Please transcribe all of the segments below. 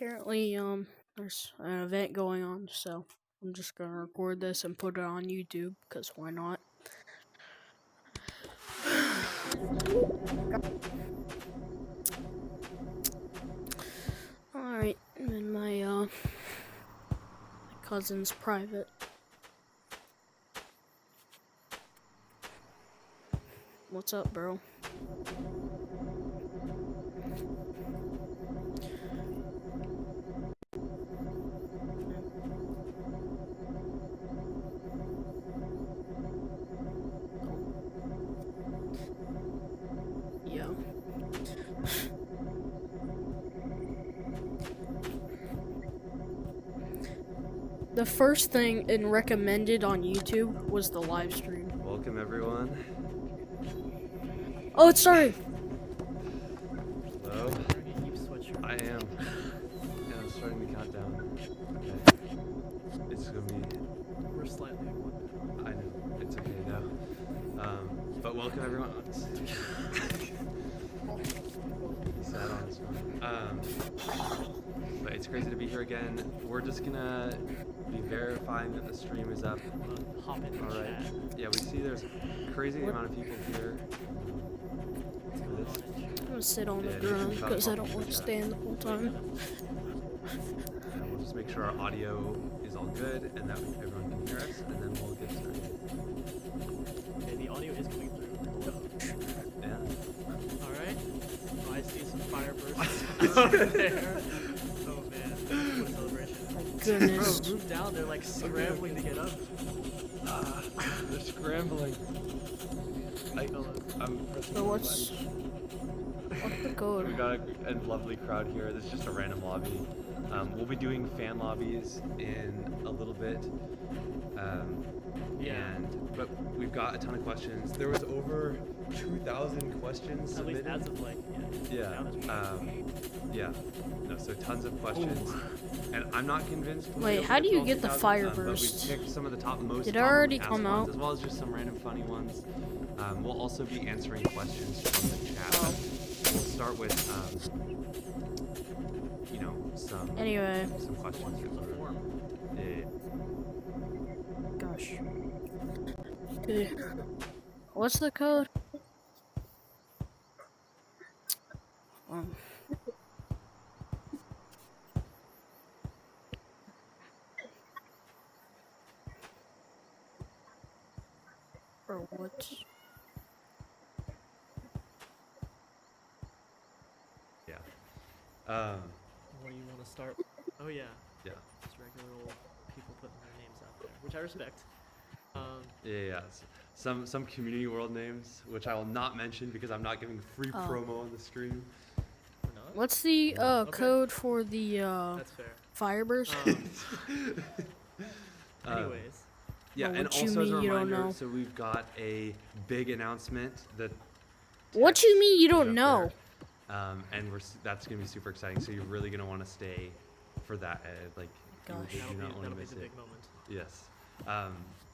Apparently, there's an event going on, so I'm just gonna record this and put it on YouTube, because why not? Alright, I'm in my cousin's private. What's up, bro? Yeah. The first thing and recommended on YouTube was the live stream. Welcome everyone. Oh, sorry. Hello. I am. Yeah, I'm starting the countdown. Okay. It's gonna be. We're slightly. I know. It's okay now. But welcome everyone. Sad on this one. But it's crazy to be here again. We're just gonna be verifying that the stream is up. Hop in the Alright. chat. Yeah, we see there's a crazy amount of people here. I'm gonna sit on the ground because I don't want to stand the whole time. And we'll just make sure our audio is all good and that everyone can hear us, and then we'll get started. Okay, the audio is coming through. Yeah. Alright. Oh, I see some fire bursts over there. Oh man. What a celebration. Goodness. Bro, move down. They're like scrambling to get up. They're scrambling. I'm pressing So what's the code? We got a lovely crowd here. This is just a random lobby. We'll be doing fan lobbies in a little bit. But we've got a ton of questions. There was over 2,000 questions submitted. At least as of like, Yeah. No, so tons of questions. Ooh. And I'm not convinced. Wait, how do you get the fire burst? But we picked some of the top most Did it already come out? Ones, as well as just some random funny ones. We'll also be answering questions from the chat. Oh. We'll start with, some. Anyway. Some questions. Gosh. Okay. What's the code? Or what? Yeah. What do you want to start? Oh yeah. Yeah. Just regular old people putting their names out there, which I respect. Yeah. Some community world names, which I will not mention because I'm not giving free promo on the stream. Or not? What's the code for the That's fair. fire burst? Anyways. Yeah, Well, and what you also as a mean you don't reminder, know? so we've got a big announcement that. What you mean you don't know? And that's gonna be super exciting. So you're really gonna want to stay for that. Gosh. You do not want to That'll be miss the it. big moment. Yes.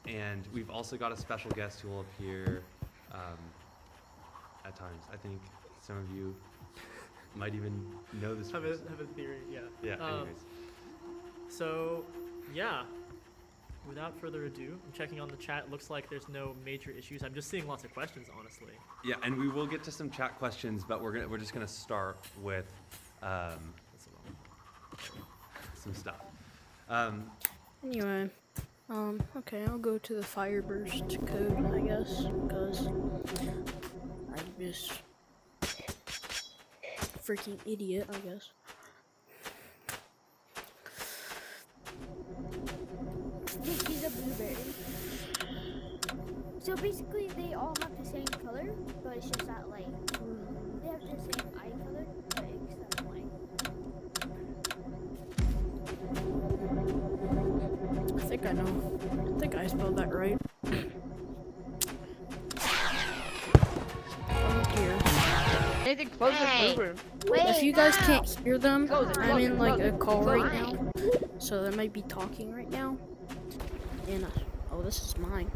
And we've also got a special guest who will appear at times. I think some of you might even know this person. Have a theory, yeah. Yeah. Anyways. So, yeah. Without further ado, I'm checking on the chat. It looks like there's no major issues. I'm just seeing lots of questions, honestly. Yeah, and we will get to some chat questions, but we're just gonna start with some stuff. Anyway, okay, I'll go to the fire burst code, I guess, because I'm just freaking idiot, I guess. This is a blueberry. So basically, they all have the same color, but it's just that like they have the same eye color, but except like. I think I know. I think I spelled that right. Oh dear. Anything close to blue. If you guys can't hear them, I'm in like a call right now, so they might be talking right now. And oh, this is mine.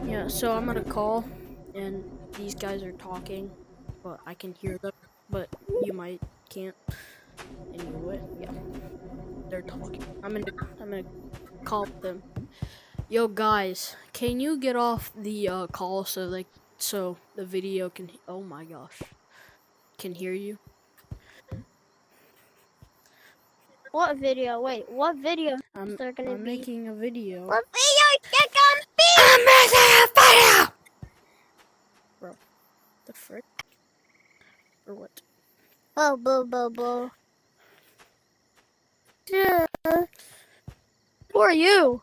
Yeah, so I'm gonna call, and these guys are talking, but I can hear them, but you might can't. Anyway, yeah, they're talking. I'm gonna call them. Yo, guys, can you get off the call so the video can? Oh my gosh, can hear you. What video? Wait, what video is I'm there gonna be? making a video. What video is there gonna be? I'm making a video. Bro, the frick? Or what? Oh, boo, boo, boo. Yeah. Who are you?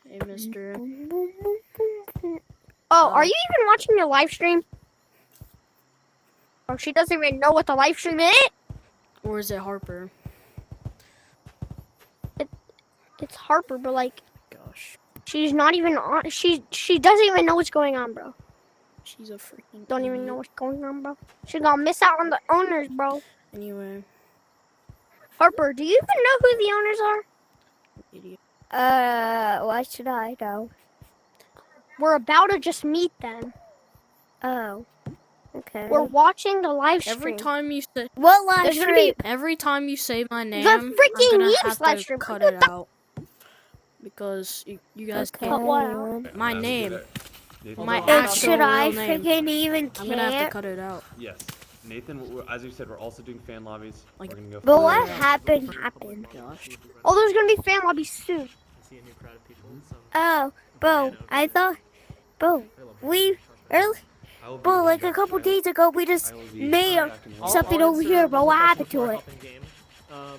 Hey, Mister. Oh, are you even watching your live stream? Oh, she doesn't even know what the live stream is. Or is it Harper? It's Harper, but like, Gosh, she's not even on. She doesn't even know what's going on, bro. she's a freaking. Don't even idiot. know what's going on, bro. She's gonna miss out on the owners, bro. Anyway, Harper, do you even know who the owners are? idiot. Why should I know? We're about to just meet them. Oh. Okay. We're watching the live stream. Every time you say What live stream? every time you say my name, freaking I'm gonna Yeeps have live to stream. cut it out because you guys Cut can't. what out? My Nathan, name. Nathan, My we're actual also- Should I real name. freaking even I'm gonna have to care? cut it out. Yes. Nathan, as we said, we're also doing fan lobbies. Like- we're gonna go But for what it. happened? Gosh. Oh, there's gonna be fan lobbies soon. I see a new crowd of people. Some Oh, bro, I thought, bro, we early, I will be bro, like back a couple in- days ago, we just I will be made back in one- something over here, bro. What happened to it? What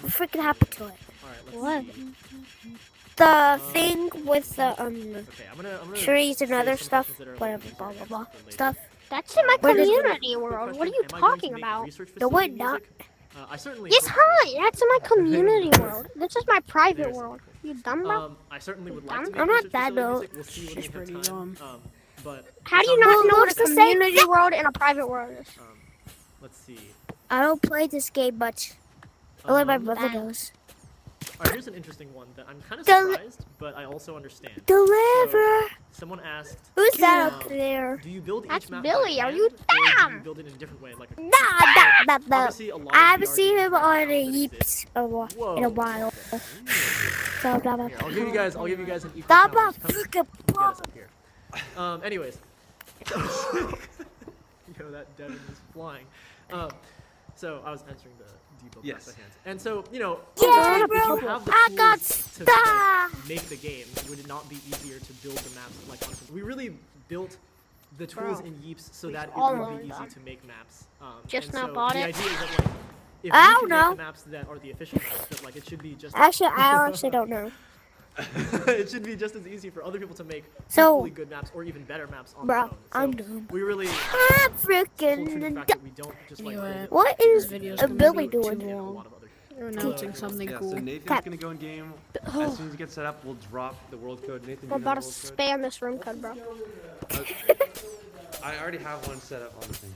What freaking happened to it? Alright, let's What? see. The thing with the Okay, I'm gonna trees and say other some stuff, questions that are whatever, related blah blah blah for later. stuff. That's in my Where does- community world. Quick What are you question, am I going to talking make about? research The what facility not? music? I certainly Yes, hope hi. That's in my community world. This is my private There's- world. You dumb bro? I certainly would like to make I'm not research that facility old. music. We'll see when She's we have pretty time. dumb. But How do you it not sounds know what like- a community world and a private world is? Let's see. I don't play this game much. Only my Um, brother does. Alright, here's an interesting one that I'm kind of Del- surprised, but I also understand. Deliver. So, someone asked, Who's that um, up there? do you build That's each map Billy, by are hand, you or do dumb? you build it in a different way? Like a, Nah, nah. Obviously, a lot of I haven't VR seen games him right on now a that Yeeps exist. in a Whoa. while. So, blah, blah, Here, I'll give you guys an equal Stop challenge. a Come freaking get bomb. us up here. Anyways. Yo, that Devin is flying. So I was answering the depot Yes. by hand. And so, you know, Yeah, if bro. you have the I got tools to stuck. make the game, would it not be easier to build the maps like on we really built the tools Bro. in Yeeps so that it all would be learned easy that. to make maps. Just and now so bought the it. idea is that like if I we don't can know. make the maps that are the official maps, that like it should be just Actually, I honestly don't know. it should be just as easy for other people to make So- equally good maps or even better maps on Bro, their own. So I'm dumb. we really I'm hold true to the freaking. fact that we don't just like Anyway, build it What This is video's a gonna Billy be too doing? and a long. lot of other They're announcing something Yeah, cool. so Nathan's Cap. gonna go in game. As soon as you get set up, we'll drop the world code. Nathan, I'm do you know about the to world code? spam this room code, bro. I already have one set up on the thing.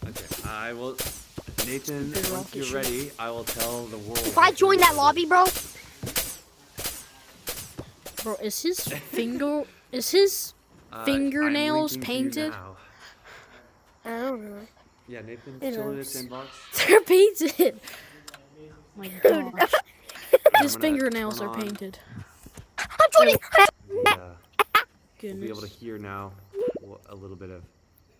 Okay, I will. Nathan, Good once rocket you're ship. ready, I will tell the world. If I join that lobby, bro, Bro, is his fingernails I'm linking to you painted? now. I don't know. Yeah, Nathan's It still in is. its inbox. They're painted. My gosh. His gonna fingernails turn are on- painted. I'm joining. We'll be able to Goodness. hear now a little bit of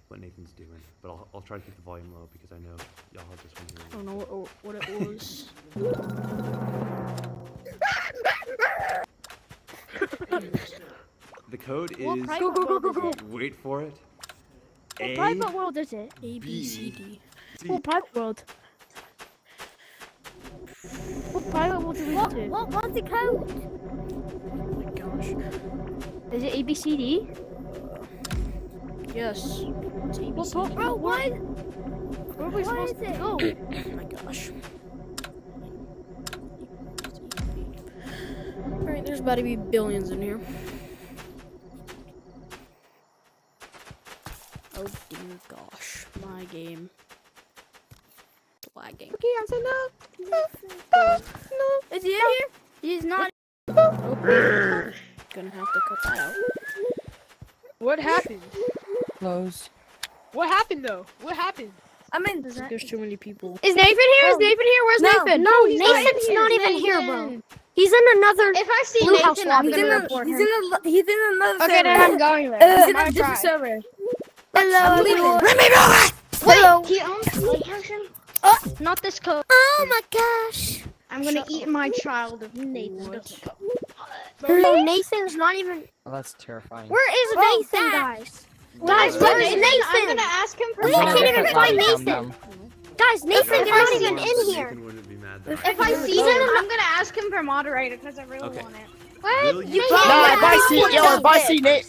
what Nathan's doing, but I'll try to keep the volume low because I know y'all have just been I hearing. don't know what it was. The code What is. private world is it? Wait for it. What A private world is it? A, B, C, D. D. What private world? What private world do we do? What's the code? Oh my gosh. Is it ABCD? Yes. It's A, B, C, D. Bro, what? Where are we supposed to go? Oh my gosh. Alright, there's about to be billions in here. Oh dear gosh. My game. Lagging. Okay, I said no. No. Is he in here? He's not. Oh, gonna have to cut that out. What happened? closed. What happened though? What happened? I mean, There's too many people. is Nathan here? Is Nathan here? Where's Nathan? No, Nathan's not even here, bro. He's in another. If I see Blue House Nathan, lobby. I'm gonna report him. He's in another Okay, then I'm going there. He's in I'm a different try. server. Hello, everyone. Let me know it! Wait, he owns the version? Not this code. Oh my gosh. I'm gonna eat my child if Nathan doesn't come. Bro, Nathan's not even. Oh, that's terrifying. Where is Nathan, guys? Guys, Where where's is Nathan? I'm gonna ask him for We can't money. even find Nathan. Guys, Nathan's not even in here. Nathan wouldn't be mad though. If I see him, I'm gonna ask him for moderator because I really Okay. want it. Will you can't- Nah, if I Yeah, see yeah,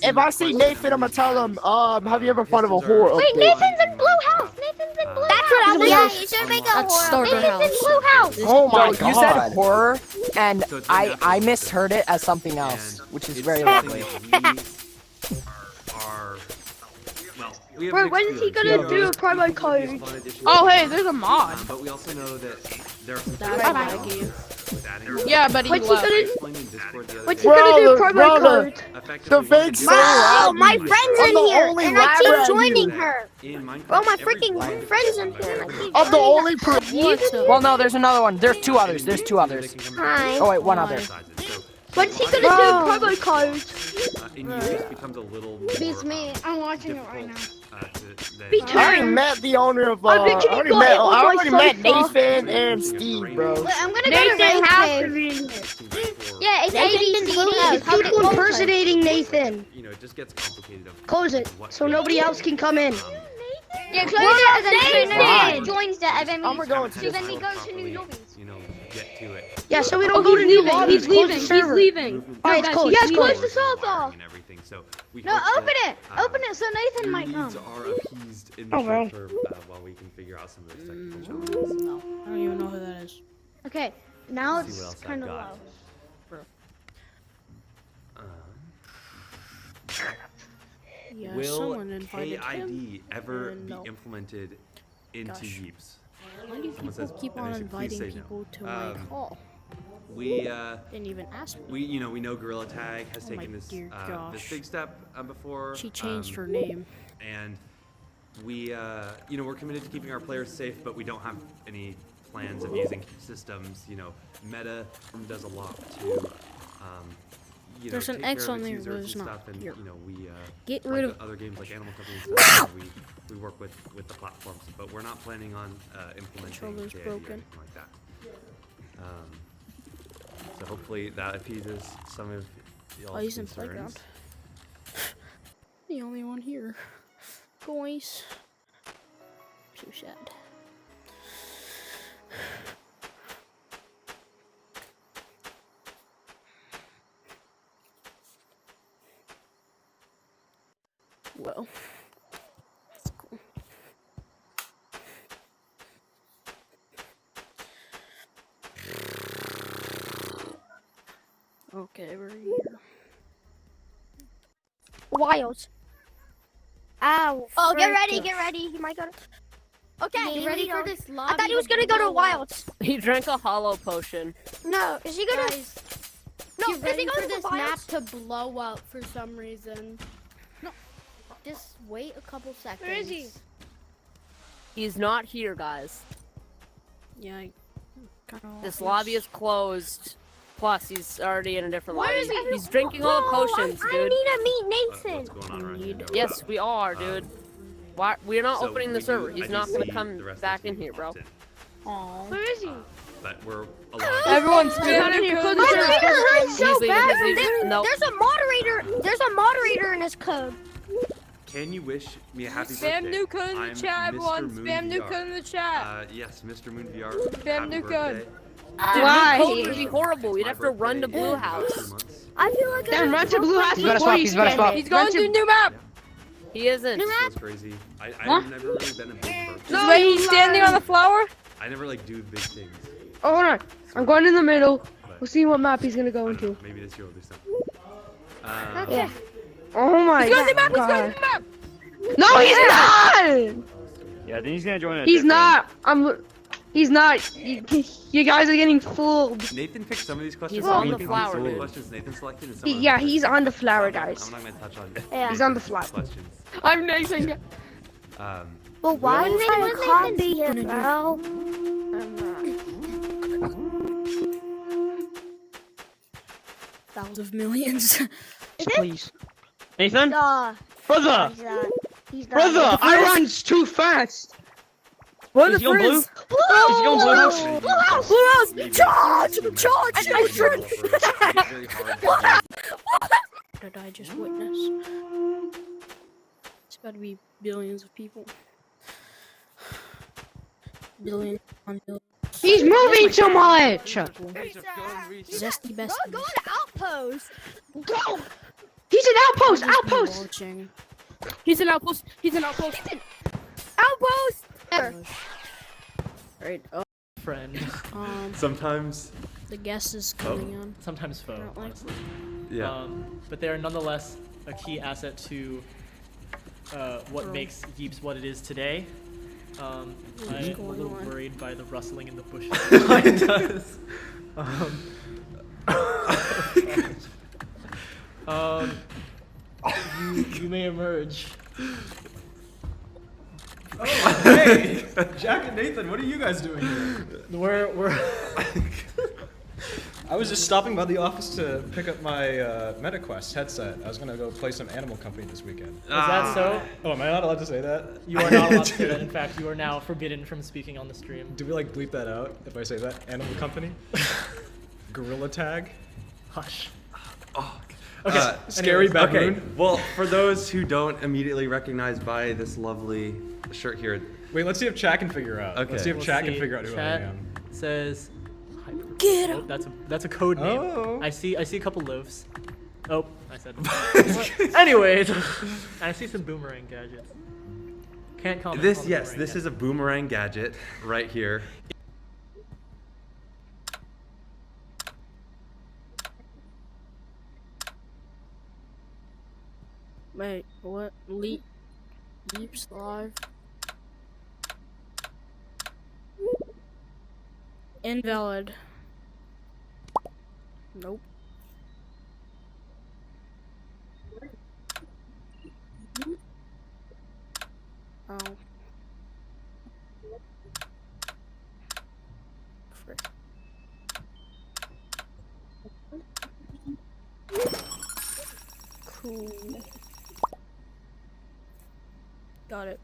if I see Nathan, I'm gonna tell him. Have you ever thought of a horror? Wait, update? Nathan's in Blue House. Nathan's in Blue That's what I House. was. Yeah, you should make a That's horror. Starter Nathan's in House. Blue House. Oh my No, god. you said horror, and So it's been I happening. misheard it as something else, And which is it's very something lovely. that we have Wait, when mixed is he feelings. gonna do a promo These code? fun additions Oh, hey, to there's a mod. but we also know that there are some That's things my game. with adding Yeah, but he What's he left. gonna? explained in Discord the other What's day. he gonna do? Bro, Promo bro, code. Effectively, the what fake we do Sarah is Oh, my we friend's I'm in the here, only and I lab keep rat joining here. her. in Minecraft, Oh, my every freaking player friend's can in come here, back and I and keep I'm the only person. What's up? Well, no, there's another one. There's two others. There's two others. Hi. Oh wait, one other. What's he gonna do? Promo code. In use it becomes a little more, Beats me. I'm watching it right now. Beat I already Turn. met the owner of. I I bet you already got met. it on I my already met sofa. Nathan and Steve, bro. Wait, I'm gonna go to Nathan has to be in here. Yeah, it's ABCD. People impersonating Nathan. You know, it just gets complicated. Of Close it, what so to nobody do. else can come in. Yeah, close it and then Why? Nathan joins the event. I'm going to So then we go to new lobbies. You know, get to it. Yeah, so we don't go to new lobbies. Close the server. Movement Alright, it's closed. Yeah, It's close closed. the sofa. and everything. So we No, hope open that, it. Open it so Nathan your might needs come. are appeased in the Oh, well. short term while we can figure out some of those technical challenges. No, I don't even know who that is. Okay, now See what it's else I've kind of got. low. Yeah, Will someone invited him. KID ever and be no. implemented into Gosh. Yeeps? Why do Someone people says- keep and on they say, "Please inviting say no." people to my call? We Didn't even ask me. we know Gorilla Tag has Oh my taken this dear this gosh. big step before. She changed her um, name. and we we're committed to keeping our players safe, but we don't have any plans of using systems. Meta does a lot to There's an take X care of on its there, but users it's and not stuff, and here. we Get like rid of. other games like Animal Company and stuff. We work with the platforms, but we're not planning on implementing Controller's KID or broken. anything like that. So hopefully that appeases some of y'all's Oh, he's in concerns. playground. The only one here. Boys. So sad. Well. That's cool. Okay, we're here. Wild. Ow. Oh, get frick. ready, get ready. He might go to. Okay, Get ready for this lobby. I thought he was gonna go to Wilds. He drank a hollow potion. No, is he gonna? Guys, No, get is ready he going for to this the map Wilds? to blow up for some reason. No. Just wait a couple seconds. Where is he? He's not here, guys. Yeah, I kinda This lobby is closed. Plus, he's already in a different Where lobby. is he? He's drinking all the Bro, potions, I dude. need to meet What's Nathan. going on around here? Need- Yes, we are, dude. Why? We're not So opening we the do- server. I He's do not gonna see come the rest of the back in team here, bro. opt in. Aw. Where is he? But we're allowed. Everyone's Not in here. Close the My server. finger hurts so He's leaving, bad. he's leaving. Nope. There's a moderator. There's a moderator in his code. Can you wish me a happy Spam birthday? new code in the I'm chat, everyone. Mr. Moon Spam new VR. code in the chat. Yes, Mr. Moon VR. Spam happy new birthday. code. Dude, Why? new code would be horrible. It's You'd my have to run to birthday Blue in about House. 2 months. I feel like Then run to Blue House He's about to before swap, you he's about to spam swap. it. He's going to new map. He isn't. New map? Feels crazy. I've never really been a big bird. This way he's standing on the flower. I never like do big things. Oh, hold on. I'm going in the middle. But We'll see what map he's gonna I go don't know, into. maybe this year we'll do something. Yeah. Oh my He's going to the map. He's god. going to the map. No, he's not. Yeah, I think he's gonna join a He's different- not. I'm. He's not. You guys are getting fooled. Nathan picked some of these questions. He's on He the picked flower, some of the dude. questions Nathan selected. And some of them Yeah, selected. he's on the flower, I'm guys. not gonna touch on Yeah. He's on the flower. questions. I'm Nathan. Well, why Will would I Nathan copy it, bro? Thousands of millions. Please. Nathan? Brother. Brother! He's not. He's not. Brother! I run too fast! What Is the he on blue? frizz? Is he on blue house? Blue house! Charge! Charge! Nathan! What did I just witness? It's got to be billions of people. Billion on billion. He's moving too much! Zesty best. Go to outpost. Go! He's an outpost! Outpost! Watching. He's an outpost! He's an outpost! Outpost. Right. Friend. Sometimes, The guest is coming on. Sometimes foe, Apparently. honestly. yeah. But they are nonetheless a key asset to what Bro. makes Yeeps what it is today. I'm a going little on? worried by the rustling in the bushes. It does. You may emerge. Hey, Jack and Nathan, what are you guys doing here? We're I was just stopping by the office to pick up my MetaQuest headset. I was gonna go play some Animal Company this weekend. Is that so? Oh, am I not allowed to say that? You are not allowed to say that. In fact, you are now forbidden from speaking on the stream. Do we like bleep that out if I say that? Animal Company? Gorilla Tag? Hush. Okay. Scary baboon? Okay. Well, for those who don't immediately recognize by this lovely shirt here, Wait, let's see if Chat can figure out. Okay. Let's see if We'll Chat see. can figure out who Chat I am. says. Get Oh, that's a code name. Oh. I see a couple loaves. Oh, I said. Anyways, I see some boomerang gadgets. Can't comment. this on the yes, boomerang this gadget. is a boomerang gadget right here. Wait, what? Yeeps live. Invalid. Nope. Oh. Frick. Cool. Got it.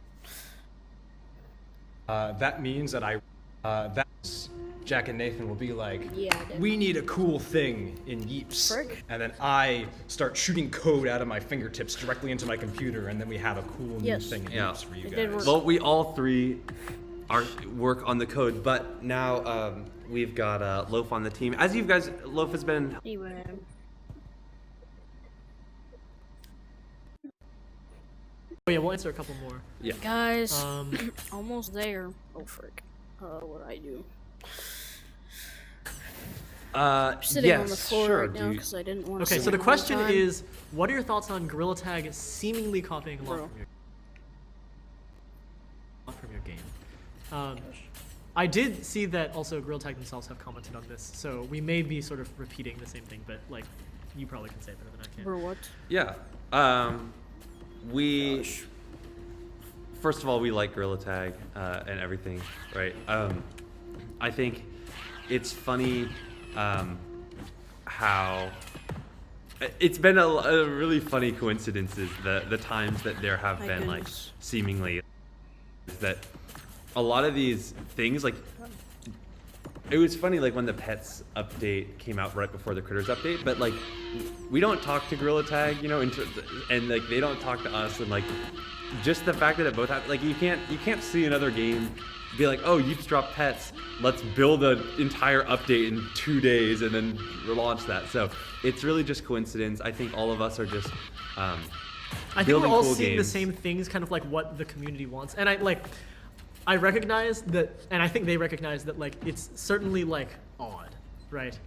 That means that that's Jack and Nathan will be like, Yeah, I did. we need a cool thing in Yeeps. Frick. And then I start shooting code out of my fingertips directly into my computer, and then we have a cool new Yes. thing in Yeah. Yeeps for you It did guys. work. Well, we all three work on the code, but now we've got Loaf on the team. As you guys, Loaf has been. Anyway. Oh yeah, we'll answer a couple more. Yeah. Guys, almost there. Oh frick. What I do? I'm sitting yes, on the floor sure, right now dude. because I didn't want to. Okay, so the question is, what are your thoughts on Gorilla Tag seemingly copying a lot from your game? I did see that also Gorilla Tag themselves have commented on this, so we may be sort of repeating the same thing, but like, you probably can say it better than I can. For what? Yeah. We first of all, we like Gorilla Tag and everything, right? I think it's funny how it's been a really funny coincidences the times that there have My been like goodness. seemingly that a lot of these things like it was funny like when the pets update came out right before the critters update, but like we don't talk to Gorilla Tag, you know, and like they don't talk to us, and like just the fact that it both have like you can't see another game be like, oh, Yeeps dropped pets, let's build an entire update in 2 days and then launch that. So it's really just coincidence. I think all of us are just I think we're building all cool seeing the games. same things, kind of like what the community wants, and I recognize that, and I think they recognize that like it's certainly like odd, right?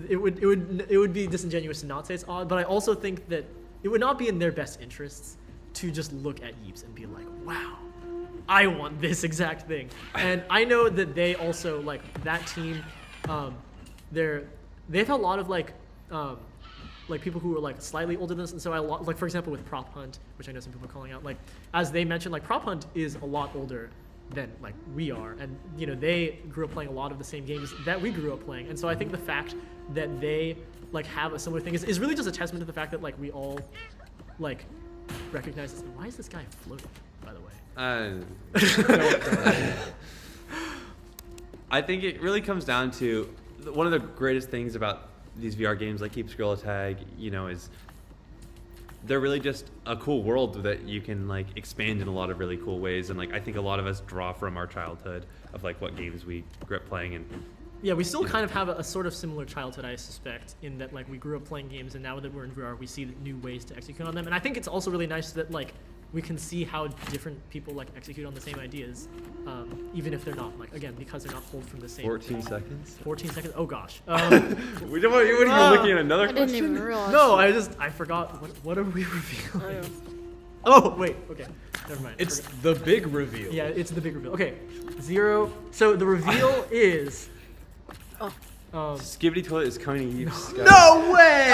It would be disingenuous to not say it's odd, but I also think that it would not be in their best interests to just look at Yeeps and be like, wow, I want this exact thing. And I know that they also, like, that team, they've had a lot of, like people who are, like, slightly older than us. And so like, for example, with Prop Hunt, which I know some people are calling out, like, as they mentioned, like, Prop Hunt is a lot older than, like, we are. And, you know, they grew up playing a lot of the same games that we grew up playing. And so I think the fact that they, like, have a similar thing is really just a testament to the fact that, like, we all, like, recognize this. Why is this guy floating, by the way? I think it really comes down to one of the greatest things about these VR games like Yeeps, Gorilla Tag, you know, is they're really just a cool world that you can, like, expand in a lot of really cool ways. And, like, I think a lot of us draw from our childhood of, like, what games we grew up playing. And yeah, we still kind of have a sort of similar childhood, I suspect, in that, like, we grew up playing games, and now that we're in VR, we see new ways to execute on them. And I think it's also really nice that, like, we can see how different people, like, execute on the same ideas, even if they're not, like, again, because they're not pulled from the same. 14 seconds. 14 seconds. Oh gosh. You were looking at another I didn't question. even realize. No, I forgot. What are we revealing? Oh wait. Okay. Never mind. It's the big reveal. Yeah, it's the big reveal. Okay. 0. So the reveal is. Skibbity Toilet is coming to Yeeps. No way!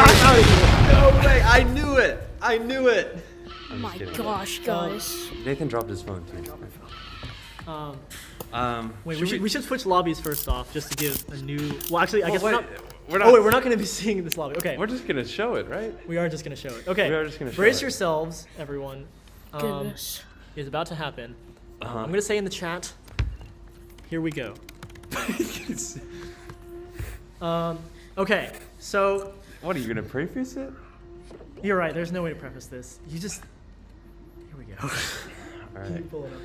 No way! I knew it! I knew it! Oh my gosh, guys. Nathan dropped his phone too. Wait, we should switch lobbies first off, just to give a new. Well, actually, I guess we're not. Oh wait, we're not going to be seeing this lobby. Okay. We're just gonna show it, right? We are just going to show it. Okay. We are just gonna show Brace it. yourselves, everyone. Goodness. Is about to happen. I'm going to say in the chat. Here we go. Okay. So. What are you gonna preface it? You're right. There's no way to preface this. You just. Here we go. All right. Pull it up.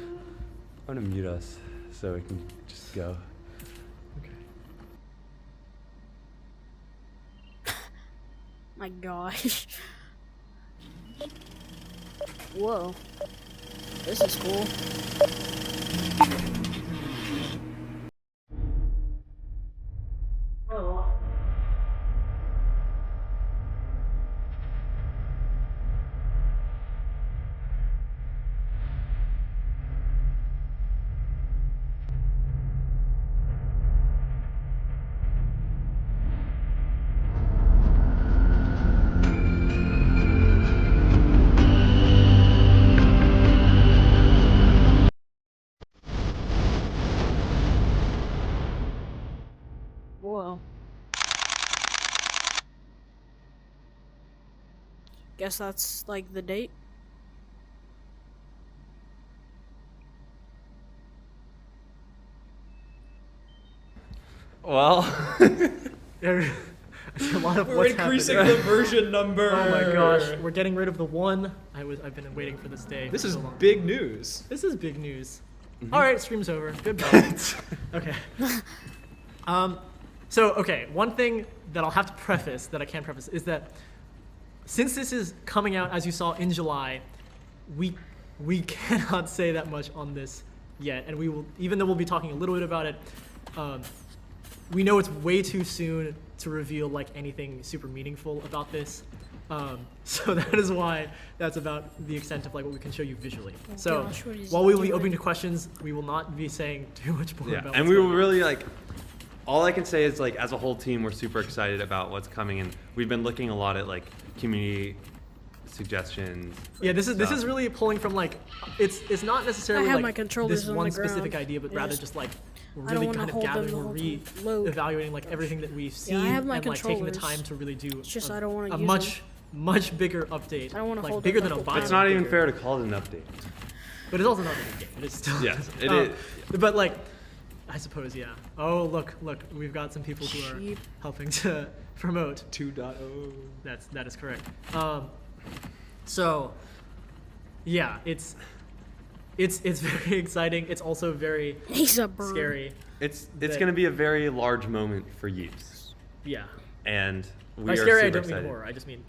I'm gonna mute us so we can just go. My gosh. Whoa. This is cool. Whoa. Guess that's like the date. Well, There's a lot of We're what's increasing happening. the version number. Oh my gosh, we're getting rid of the 1. I've been waiting for this day. This for is so long. big news. This is big news. All right, stream's over. Goodbye. Okay. So okay, one thing that I'll have to preface, that I can't preface, is that since this is coming out, as you saw, in July, we cannot say that much on this yet, and we will, even though we'll be talking a little bit about it, we know it's way too soon to reveal, like, anything super meaningful about this. So that is why that's about the extent of, like, what we can show you visually. So gosh, what is while he we will be doing? opening to questions, we will not be saying too much more yeah, about and what's we will going on. really, like, all I can say is, like, as a whole team, we're super excited about what's coming, and we've been looking a lot at, like, community suggestions. Yeah, this is stuff. really pulling from, like, it's not necessarily I have like my controllers this on one the ground. specific idea, but They rather just- just like we're I don't really wanna kind of hold them gathering, the we're whole load. re-evaluating, like, everything that we've seen, I have my and, like, taking the controllers. time to really do It's just a, I don't wanna a use much bigger update. I don't wanna like hold bigger them than a like a violent. It's not even bigger. fair to call it an update. But it's also not a big game. But it's still. Yes, it is. But, like, I suppose, yeah. Oh, look, we've got some people who are Sheep. helping to promote. 2.0. That is correct. So, yeah, it's very exciting. It's also very He's a bird. scary. It's That- going to be a very large moment for Yeeps, Yeah. and we By are scary, I super don't excited. mean horror. I just mean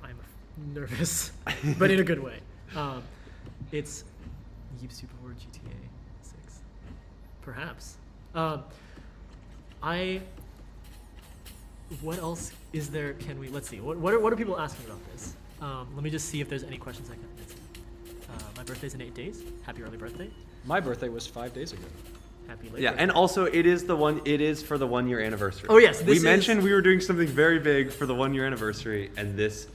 I'm nervous, but in a good way. It's Yeeps Super Horror GTA 6, perhaps. What else is there? Can we? Let's see. What are people asking about this? Let me just see if there's any questions I can answer. My My birthday's in 8 days. Happy early birthday. My birthday was 5 days ago. Happy late Yeah, birthday. and also it is for the 1 year anniversary. Oh, yes, we this mentioned we were doing something very big for the 1 year anniversary, and this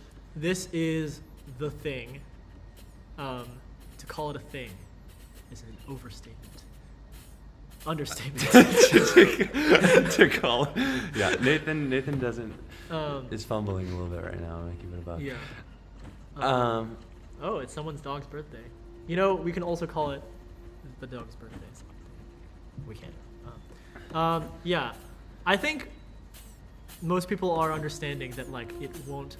is the thing. To call it a thing is an overstatement. Understatement. to call. Yeah, Nathan doesn't is fumbling a little bit right now. I'm keep it above. Yeah. Oh, it's someone's dog's birthday. You know, we can also call it the dog's birthday. We can. Yeah, I think most people are understanding that like it won't.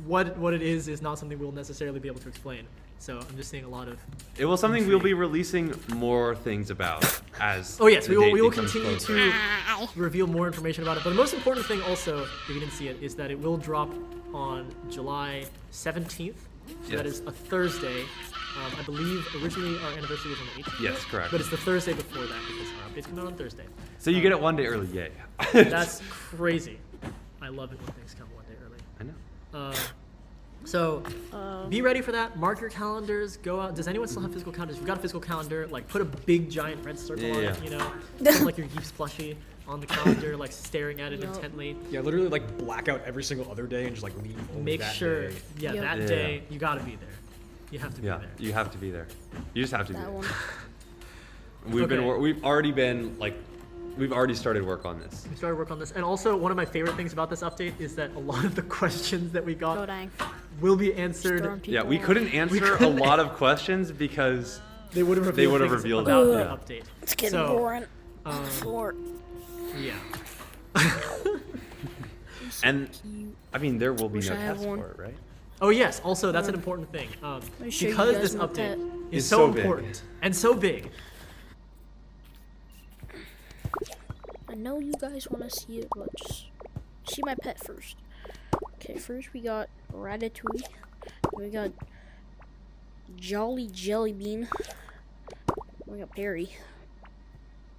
What it is not something we'll necessarily be able to explain. So I'm just seeing a lot of. It will something we'll be releasing more things about as. Oh yes, the we date will becomes continue closer. to reveal more information about it. But the most important thing also, if you didn't see it, is that it will drop on July 17th. So that Yes. is a Thursday. I believe originally our anniversary was on the 18th. Yes, correct. But it's the Thursday before that because our updates come out on Thursday. So you get it 1 day early, yay. That's crazy. I love it when things come 1 day early. I know. So be ready for that. Mark your calendars. Go out. Does anyone still have physical calendars? If you've got a physical calendar, like put a big giant red circle on it. You know, put like your Yeeps plushie on the calendar, like staring at it intently. Yeah, literally like black out every single other day and just like leave only Make that sure, day. that day you gotta be there. You have to be Yeah, there. you have to be there. You just have to be That there. one. We've already been like, we've already started work on this. We started work on this, and also one of my favorite things about this update is that a lot of the questions that we got Oh, dang. will be answered. Yeah, we couldn't answer a lot of questions because They would have revealed, things revealed about it, the yeah. update. It's getting So, boring. Floor. Yeah. And I mean, there will be Wish no I had test one. for it, right? Oh yes, also that's an important thing. me show you Because guys this my update pet. is It's so so big. important and so big. I know you guys want to see it, but just see my pet first. Okay, first we got Ratatouille. We got Jolly Jelly Bean. We got Perry.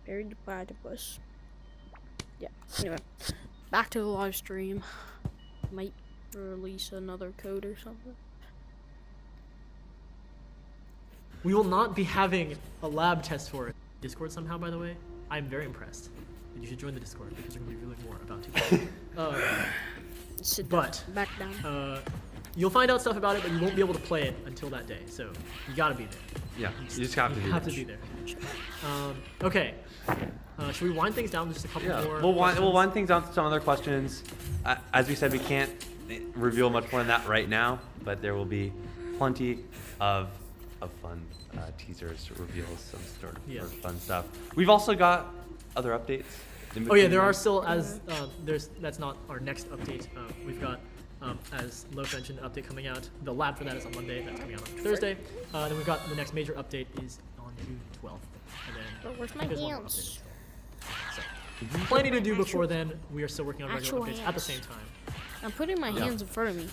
Perry the Platypus. Yeah, anyway. Back to the live stream. Might release another code or something. We will not be having a lab test for it. Discord somehow, by the way. I'm very impressed. And you should join the Discord because we're going to be revealing more about it. Sit down. But Back down. you'll find out stuff about it, but you won't be able to play it until that day. So you gotta be there. Yeah, you just have to be You have there. to be there. Okay. Should we wind things down to just a couple Yeah, more? we'll questions? wind things down to some other questions. As we said, we can't reveal much more than that right now, but there will be plenty of fun teasers, reveals, some sort of fun stuff. We've also got other updates. Oh yeah, there are still that's not our next update. We've got as Loaf mentioned, an update coming out. The lab for that is on Monday. That's coming out on Thursday. Then we've got the next major update is on June 12th. And then Where's my there's one more hands? update. So plenty to do before then. We are still working on regular Actual updates at the hands. same time. I'm putting my hands in front of me.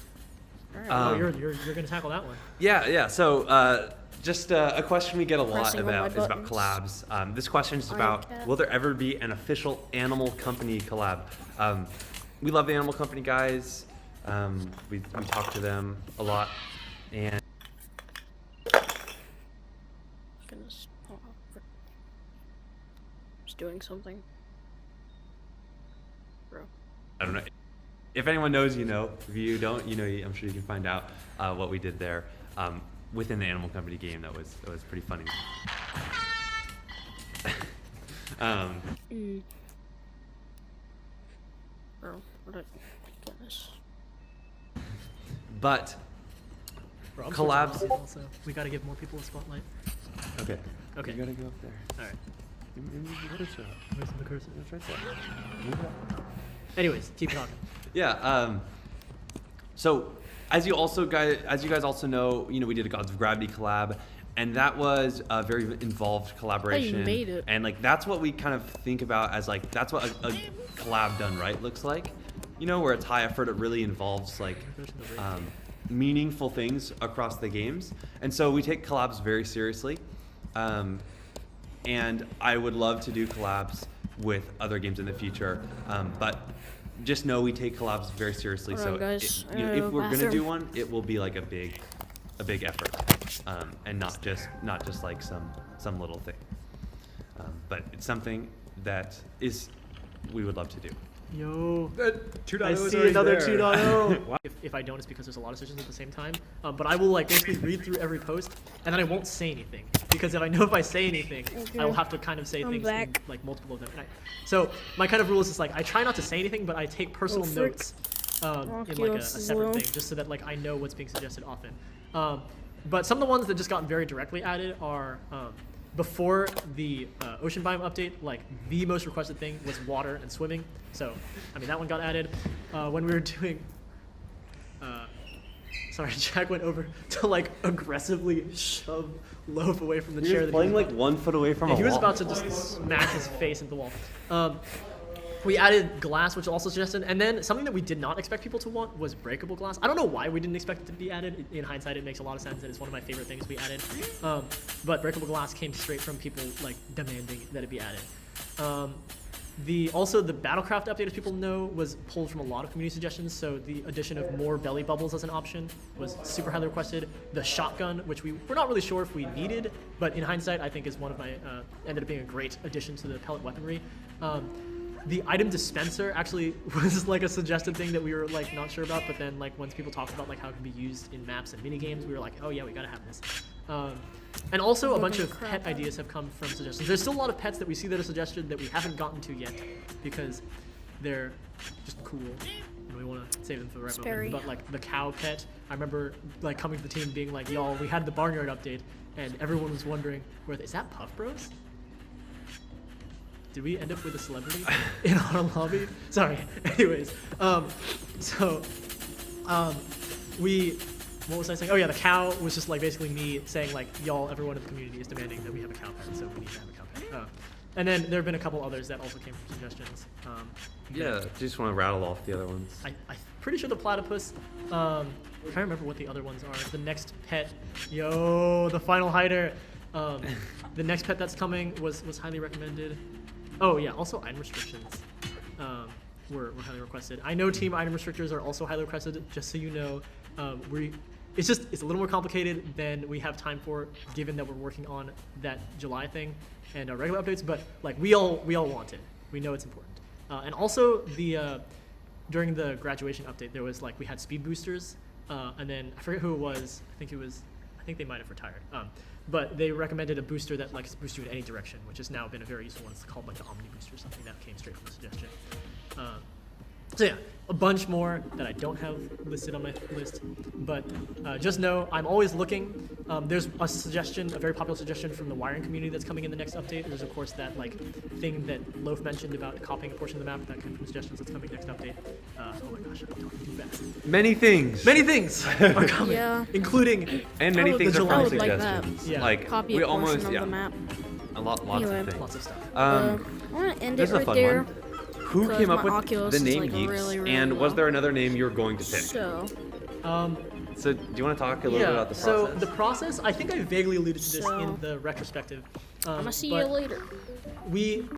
Oh, you're gonna tackle that one. Yeah. So just a question we get a lot Pressing all my about is about buttons. collabs. This question is about cat. will there ever be an official Animal Company collab? We love the Animal Company guys. We talk to them a lot, and Goodness. Hold on. Just doing something. Bro. I don't know. If anyone knows, you know. If you don't, you know, I'm sure you can find out what we did there within the Animal Company game. That was pretty funny. Bro, what a goodness. But Bro, I'm collabs. switching also. We gotta give more people a spotlight. Okay. Okay. You gotta go up there. All right. What is that? Where's the cursor? It's right there. Move it up. Anyways, keep talking. Yeah. So as you guys also know, you know, we did a Gods of Gravity collab, and that was a very involved collaboration. made it. And like that's what we kind of think about as like that's what a collab done right looks like. You know, where it's high effort, it really involves like meaningful things across the games, and so we take collabs very seriously. And I would love to do collabs with other games in the future, but just know we take collabs very seriously. Hold So on, guys. if we're gonna do Bathroom. one, it will be like a big effort. and not just like some little thing. But it's something that we would love to do. Yo, That 2.0 I is see already another there. 2.0. Wow. If I don't, it's because there's a lot of sessions at the same time. But I will like basically read through every post, and then I won't say anything because if I know if I say anything, I will have to kind of say things in, like multiple of them. So my kind of rule is just like I try not to say anything, but I take personal notes in like a separate thing, just so that like I know what's being suggested often. But some of the ones that just got very directly added are before the ocean biome update, like the most requested thing was water and swimming. So, I mean, that one got added. When we were doing, sorry, Jack went over to like aggressively shove Loaf away from the chair. That playing he was like 1 foot away from yeah, a he was wall. about to just smack his face into the wall. We added glass, which was also suggested, and then something that we did not expect people to want was breakable glass. I don't know why we didn't expect it to be added. In hindsight, it makes a lot of sense, and it's one of my favorite things we added. But breakable glass came straight from people like demanding that it be added. Also the Battlecraft update, as people know, was pulled from a lot of community suggestions. So the addition of more belly bubbles as an option was super highly requested. The shotgun, which we're not really sure if we needed, but in hindsight, I think is one of my ended up being a great addition to the pellet weaponry. The item dispenser actually was like a suggested thing that we were like not sure about, but then like once people talked about like how it can be used in maps and mini games, we were like, oh yeah, we gotta have this. And also a bunch of pet ideas have come from suggestions. There's still a lot of pets that we see that are suggested that we haven't gotten to yet because they're just cool and we want to save them for the right moment. But like the cow pet, I remember like coming to the team being like, y'all, we had the barnyard update and everyone was wondering, is that Puff Bros? Did we end up with a celebrity in our lobby? Sorry. Anyways, what was I saying? Oh yeah, the cow was just like basically me saying like, y'all, everyone in the community is demanding that we have a cow pet, so we need to have a cow pet. And then there have been a couple others that also came from suggestions. Yeah, just want to rattle off the other ones. I'm pretty sure the platypus. I'm trying to remember what the other ones are. The next pet, the final hider. The next pet that's coming was highly recommended. Oh yeah, also item restrictions were highly requested. I know team item restrictors are also highly requested, just so you know. It's a little more complicated than we have time for, given that we're working on that July thing and our regular updates, but like we all want it. We know it's important. And also during the graduation update, there was like, we had speed boosters, and then I forget who it was. I think they might have retired. But they recommended a booster that like boosts you in any direction, which has now been a very useful one. It's called like the Omni Booster or something that came straight from the suggestion. So yeah, a bunch more that I don't have listed on my list, but just know I'm always looking. There's a suggestion, a very popular suggestion from the wiring community that's coming in the next update. There's of course that like thing that Loaf mentioned about copying a portion of the map that came from suggestions that's coming next update. Oh my gosh, I'm talking too fast. Many things are coming, including and many things are from like suggestions. that. Like Copy we a portion almost of the map. lots of things. Lots of stuff. I want to end it this is a right fun there. one. Who came up with Oculus the name is, like, Yeeps, really, really and was low. there another name you were going to pick? So do you want to talk a little bit about the process? So the process, I think I vaguely alluded to this in the retrospective. I'm gonna see you later.